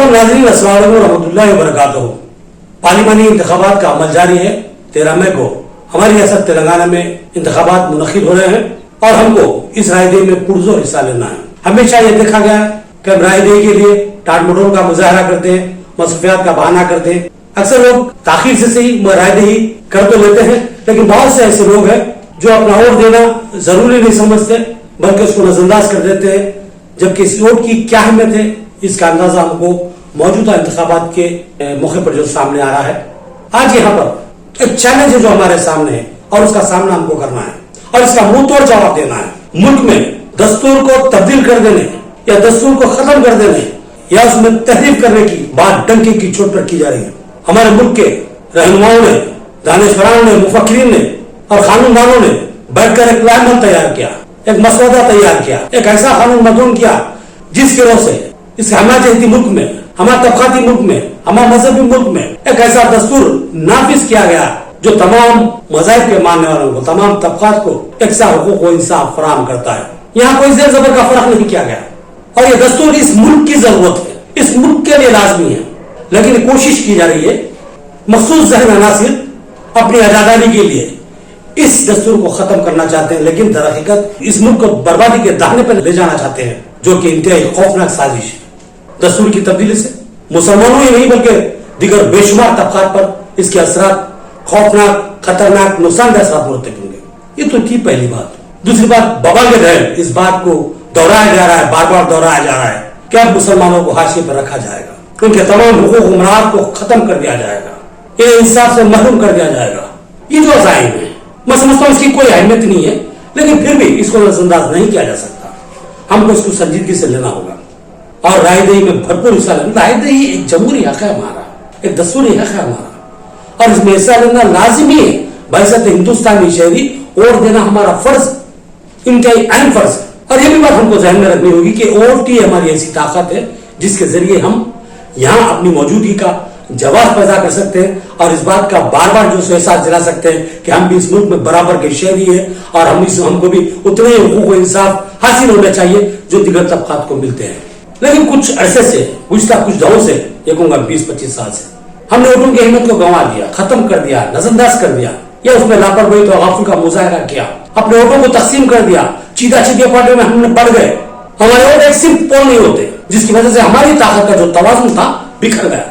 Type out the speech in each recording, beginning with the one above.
मोहतरम नाज़रीन, अस्सलाम वालेकुम रहमतुल्लाहि व बरकातहू। पार्लिमानी इंतखाबात का अमल जारी है। 13 मई को हमारी रियासत तेलंगाना में इंतखाबात मुनक्किद हो रहे हैं और हमको इस रायदही में पुरजोर हिस्सा लेना है। हमेशा ये देखा गया है कि हम रायदही के लिए टाट मटोल का मुजाहरा करते हैं, मसरूफियात का बहाना करते हैं। अक्सर लोग ताखीर से सही रायदही कर तो लेते हैं, लेकिन बहुत से ऐसे लोग हैं जो अपना वोट देना जरूरी नहीं समझते, बल्कि उसको नजरअंदाज कर देते हैं, जबकि इस वोट की क्या अहमियत है इसका अंदाजा हमको मौजूदा इंतखाबात के मौके पर जो सामने आ रहा है। आज यहाँ पर एक चैलेंज है जो हमारे सामने है और उसका सामना हमको करना है और इसका मुंह तोड़ जवाब देना है। मुल्क में दस्तूर को तब्दील कर देने या दस्तूर को खत्म कर देने या उसमें तहरीफ करने की बात डंके की चोट पर की जा रही है। हमारे मुल्क के रहनुमाओं ने, दानिशवरान ने, मुफक्किरीन ने और कानूनदानों ने बैठकर एक प्लान तैयार किया, एक मसौदा तैयार किया, एक ऐसा कानून मंजूर किया जिसकी वजह से इस हमारे मुल्क में, हमारे तबकाती मुल्क में, हमारे मजहबी मुल्क में एक ऐसा दस्तूर नाफिज किया गया जो तमाम मज़ाहिब के मानने वालों को, तमाम तबकात को एक सा हुकूक व इंसाफ फराहम करता है। यहाँ कोई जेर जबर का फर्क नहीं किया गया और ये दस्तूर इस मुल्क की जरूरत है, इस मुल्क के लिए लाजमी है। लेकिन कोशिश की जा रही है मखसूस ज़हन अनासिर अपनी आजादी के लिए इस दस्तूर को खत्म करना चाहते हैं, लेकिन दर हकीकत इस मुल्क को बर्बादी के दाहने पर ले जाना चाहते हैं, जो कि इंतहाई खौफनाक साजिश है। दस्तूर की तब्दीली से मुसलमानों ही नहीं बल्कि दीगर बेशुमार तबकात पर इसके असरात खौफनाक, खतरनाक, नुकसानदेह असरात मुरतब होंगे। ये तो थी पहली बात। दूसरी बात, बबा के तहत इस बात को दोहराया जा रहा है, बार बार दोहराया जा रहा है कि अब मुसलमानों को हाशिए पर रखा जाएगा, उनके तमाम हुकूक उमरात को खत्म कर दिया जाएगा, ये इंसाफ से महरूम कर दिया जाएगा। ये जो अज़ाइम है, मैं समझता हूँ इसकी कोई अहमियत नहीं है, लेकिन फिर भी इसको नजरअंदाज नहीं किया जा सकता। हमको इसको संजीदगी से लेना होगा और रायदही में भरपूर हिस्सा लेना। रायदही एक जमहूरी हक है हमारा, एक दस्तूरी हक है हमारा और इसमें हिस्सा लेना लाजिमी है। बहसत हिंदुस्तानी शहरी वोट देना हमारा फर्ज, इंतहाई अहम फर्ज है। और ये भी बात हमको ध्यान में रखनी होगी कि वोट ही हमारी ऐसी ताकत है जिसके जरिए हम यहाँ अपनी मौजूदगी का जवाब पैदा कर सकते हैं और इस बात का बार बार जो एहसास दिला सकते हैं कि हम भी इस मुल्क में बराबर के शहरी है और हमको भी उतने ही हुकूक इंसाफ हासिल होने चाहिए जो दिगर तबकात को मिलते हैं। लेकिन कुछ अरसे से, गुज़श्ता कुछ दौर से, ये कहूंगा 20-25 साल से, हमने वोटों की अहमियत को गंवा दिया, खत्म कर दिया, नजरअंदाज कर दिया या उसमें लापरवाही तो गाफिल का मुजाहरा किया, अपने वोटों को तकसीम कर दिया, चीदा चीदिया पार्टियों में हमने बढ़ गए। हमारे वोट एक सिर्फ पोल नहीं होते, जिसकी वजह से हमारी ताकत का जो तवाज़ुन था बिखर गया।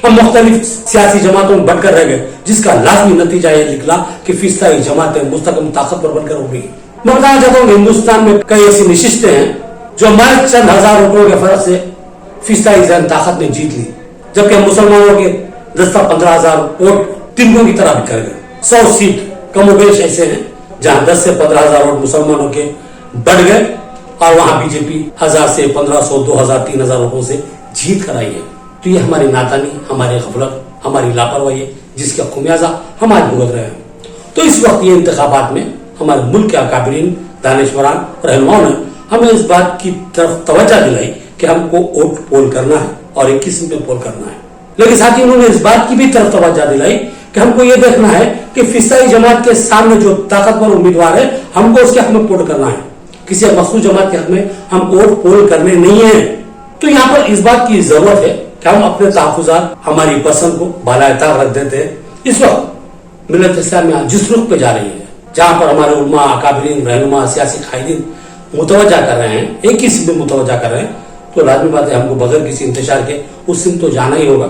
हम मुख्तलिफ सियासी जमातों में बढ़कर रह गए, जिसका लाजमी नतीजा यह निकला कि फीसदी जमातें मुस्तकिल ताकतवर बनकर उभरी। मैं बताना चाहता हूँ कि हिंदुस्तान में कई ऐसी नशिस्तें हैं जो हमारे चंद हजार वोटों के फर्क से फीसदी ताकत ने जीत ली, जबकि हम मुसलमानों के 10-15 हजार वोट तिनकों की तरह बिखर गए। 100 सीट कमोबेश ऐसे हैं जहां 10 से 15 हजार वोट मुसलमानों के बढ़ गए और वहां बीजेपी 1000 से 1500, 2000, 3000 वोटों से जीत कर आई है। तो ये हमारी नादानी, हमारी गफलत, हमारी लापरवाही है जिसका खुमियाजा हम आज भुगत रहे हैं। तो इस वक्त ये इंतखाबात में हमारे मुल्क के अकाबरीन, दानिशवरान, रहनुमाओं ने हमें इस बात की तरफ तवज्जो दिलाई कि हमको वोट पोल करना है और एक किस्म में पोल करना है। लेकिन साथ ही उन्होंने इस बात की भी तरफ तवज्जो दिलाई कि हमको ये देखना है कि फीसदी जमात के सामने जो ताकतवर उम्मीदवार है हमको उसके हक में पोल करना है, किसी मखसूस जमात के हक में हम वोट पोल करने नहीं है। तो यहाँ पर इस बात की जरूरत है कि हम अपने तहफ़्फ़ुज़ात, हमारी पसंद को बालाएतार रख देते हैं। इस वक्त मिल्लत इस्लामिया जिस रुख पे जा रही है, जहां पर हमारे उलमा, अकाबरीन, रहनुमा, सियासी कायदीन मुतवज्जा कर रहे हैं, एक ही सिम में मुतवज्जा कर रहे हैं, तो लाजमी बात है हमको बगैर किसी इंतशार के उस सिम तो जाना ही होगा,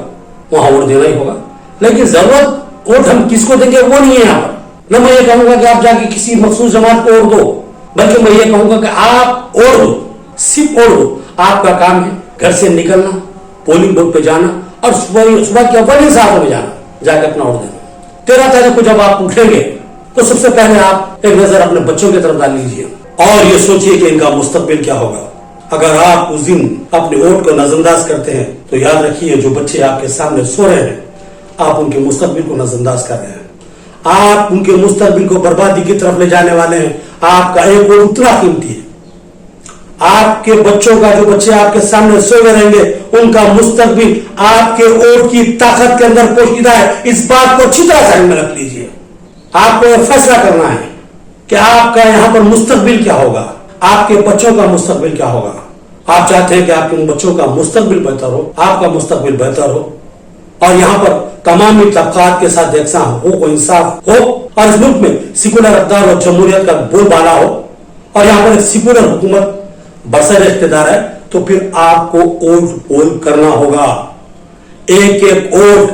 वहां वोट देना ही होगा। लेकिन जरूरत वोट हम किसको देंगे वो नहीं है यहाँ पर। न मैं ये कहूंगा कि आप जाके किसी मखसूस जमात को वोट दो, बल्कि मैं ये कहूंगा कि आप वोट दो, सिर्फ वोट दो। आपका काम है घर से निकलना, पोलिंग बूथ पे जाना और सुबह के अव्वल सालों में जाना, जाके अपना वोट देना। 13 तारीख को जब आप उठेंगे तो सबसे पहले आप एक नजर अपने बच्चों की तरफ डाल लीजिए और ये सोचिए कि इनका मुस्तकबिल क्या होगा। अगर आप उस दिन अपने वोट को नजरअंदाज करते हैं तो याद रखिए जो बच्चे आपके सामने सो रहे हैं, आप उनके मुस्तकबिल को नजरअंदाज कर रहे हैं, आप उनके मुस्तकबिल को बर्बादी की तरफ ले जाने वाले हैं। आपका एक वोट उतना कीमती है। आपके बच्चों का, जो बच्चे आपके सामने सोए रहेंगे, उनका मुस्तकबिल आपके वोट की ताकत के अंदर पोशीदा है। इस बात को अच्छी तरह ध्यान में रख लीजिए। आपको फैसला करना है कि आपका यहां पर मुस्तकबिल क्या होगा, आपके बच्चों का मुस्तकबिल क्या होगा। आप चाहते हैं कि आपके उन बच्चों का मुस्तकबिल बेहतर हो, आपका मुस्तकबिल बेहतर हो, और यहाँ पर तमामी तबकात के साथ यकसा हुकूक और इंसाफ हो, और इस मुल्क में सेकुलर अक़दार और जमहूरियत का बोलबाला हो, और यहाँ पर एक सेकुलर हुकूमत बरसर इख्तिदार है, तो फिर आपको वोट पोल करना होगा। एक एक वोट,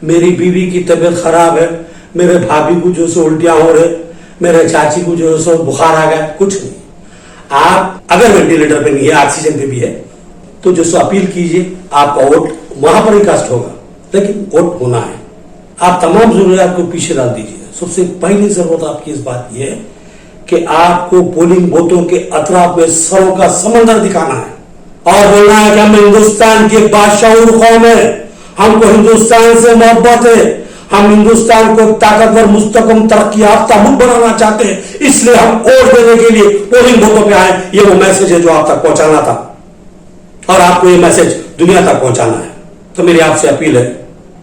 मेरी बीवी की तबीयत खराब है, मेरे भाभी को जो सो उल्टियां हो रहे, मेरे चाची को जो सो बुखार आ गया, कुछ नहीं। आप अगर वेंटिलेटर पे नहीं है, ऑक्सीजन पे भी है, तो जो सो अपील कीजिए, आपका वोट वहां पर ही कास्ट होगा, लेकिन वोट होना है। आप तमाम जरूरियात को पीछे डाल दीजिए। सबसे पहली जरूरत आपकी इस बात यह है कि आपको पोलिंग बूथों के अतराफ में सरों का समंदर दिखाना है और बोलना है कि हम हिंदुस्तान की बादशाहूर कौम है, हमको हिंदुस्तान से मोहब्बत है, हम हिंदुस्तान को ताकतवर मुस्तकम तरक्की याफ्ता मुल्क बनाना चाहते हैं, इसलिए हम वोट देने के लिए पोलिंग बूथों पे आए। ये वो मैसेज है जो आप तक पहुंचाना था, और आपको ये मैसेज दुनिया तक पहुंचाना है। तो मेरी आपसे अपील है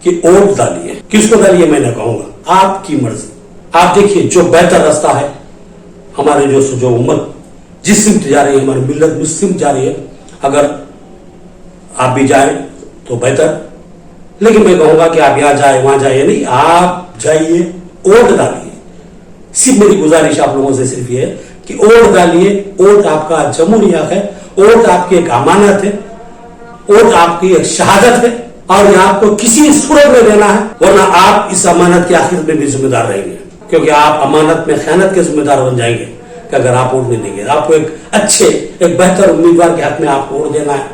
कि वोट डालिए। किसको डालिए मैं नहीं कहूंगा, आपकी मर्जी। आप देखिए जो बेहतर रास्ता है, हमारे जो उम्मत जिस सिमत जा रही है, हमारी मिल्लत मुस्लिम जा रही है, अगर आप भी जाए तो बेहतर, लेकिन मैं कहूंगा कि आप यहां जाए वहां जाइए नहीं, आप जाइए, वोट डालिए। सिर्फ मेरी गुजारिश आप लोगों से सिर्फ ये है कि वोट डालिए। वोट आपका जमहूरी हक है, वोट आपकी एक अमानत है, वोट आपकी एक शहादत है, और ये आपको किसी सूरत में देना है, वरना आप इस अमानत के आखिर में भी जिम्मेदार रहेंगे, क्योंकि आप अमानत में खयानत के जिम्मेदार बन जाएंगे कि अगर आप वोट नहीं देंगे। आपको एक अच्छे, एक बेहतर उम्मीदवार के हक में आपको वोट देना है,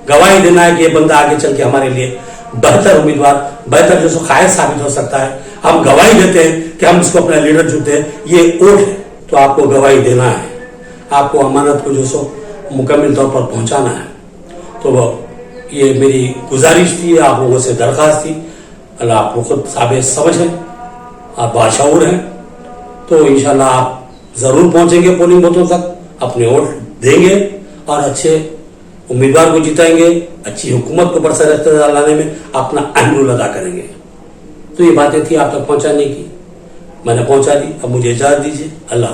गवाही देना है कि ये बंदा आगे चल के हमारे लिए बेहतर उम्मीदवार, बेहतर जो सो कायद साबित हो सकता है। हम गवाही देते हैं कि हम इसको अपना लीडर चुनते हैं, ये वोट है, तो आपको गवाही देना है, आपको अमानत को जो सो मुकम्मल तौर पर पहुंचाना है। तो ये मेरी गुजारिश थी, आप लोगों से दरख्वास्त थी। अल्लाह आपको खुद साबित समझ है, आप बाशऊर हैं, तो इंशाल्लाह आप जरूर पहुंचेंगे पोलिंग बूथों तक, अपने वोट देंगे और अच्छे उम्मीदवार को जिताएंगे, अच्छी हुकूमत को बरसर इख्तियार लाने में अपना अहम रोल अदा करेंगे। तो ये बातें थी आप तक पहुंचाने की, मैंने पहुंचा दी। अब मुझे इजाजत दीजिए। अल्लाह।